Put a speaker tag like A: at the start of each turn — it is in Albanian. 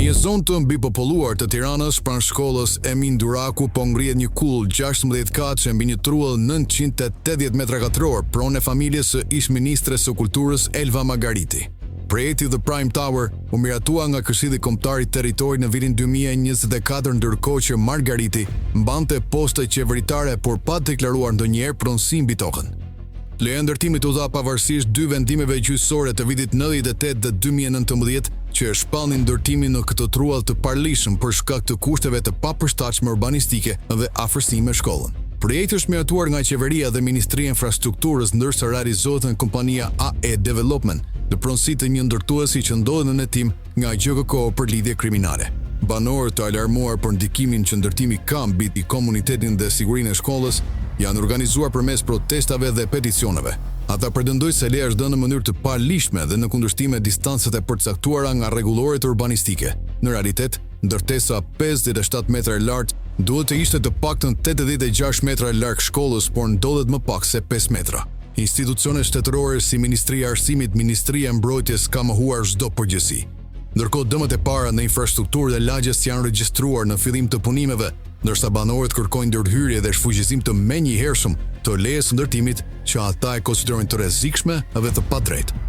A: Në një zonë të mbipopulluar të Tiranës, pranë shkollës Emin Duraku, po ngrihet një kull 16 katësh mbi një trull 980 metra katror, pronë e familjes së ish-ministres së kulturës Elva Margariti. Projekti The Prime Tower u miratua nga Këshilli Kombëtar i Territorit në vitin 2024, ndërkohë që Margariti mbante poste qeveritare por pa deklaruar ndonjëherë pronësi mbi tokën. Leja e ndërtimit u dha pavarësisht dy vendimeve gjyqësore të vitit 98 dhe 2019 që e shpallnin ndërtimin në këtë truall të parlishëm për shkak të kushteve të papërshtatshme urbanistike dhe afërsimi me shkollën. Projekti është miratuar nga qeveria dhe Ministria e Infrastrukturës, ndërsa realizohet nga kompania AE Development, në pronësi të një ndërtuesi që ndodhet në hetim nga GKK për lidhje kriminale. Banorët të alarmuar për ndikimin që ndërtimi ka mbi komunitetin dhe sigurinë e shkollës janë organizuar përmes protestave dhe peticioneve. Ata pretendojnë se leja është dhënë në mënyrë të palishme dhe në kundërshtim me distancët e përcaktuara nga rregulloret urbanistike. Në realitet, ndërtesa 57 metra e lartë duhet të ishte të paktën 86 metra larg shkollës, por ndodhet më pak se 5 metra. Institucionet shtetërore si Ministria e Arsimit, Ministria e Mbrojtjes ka mohuar çdo përgjegjësi. Ndërkohë dëmët e para në infrastrukturë dhe lagjes janë regjistruar në fillim të punimeve, ndërsa banorët kërkojnë ndërhyrje dhe shfuqizim të menjëhershëm të lejes së ndërtimit që ata e konsiderojnë të rrezikshme dhe të padrejtë.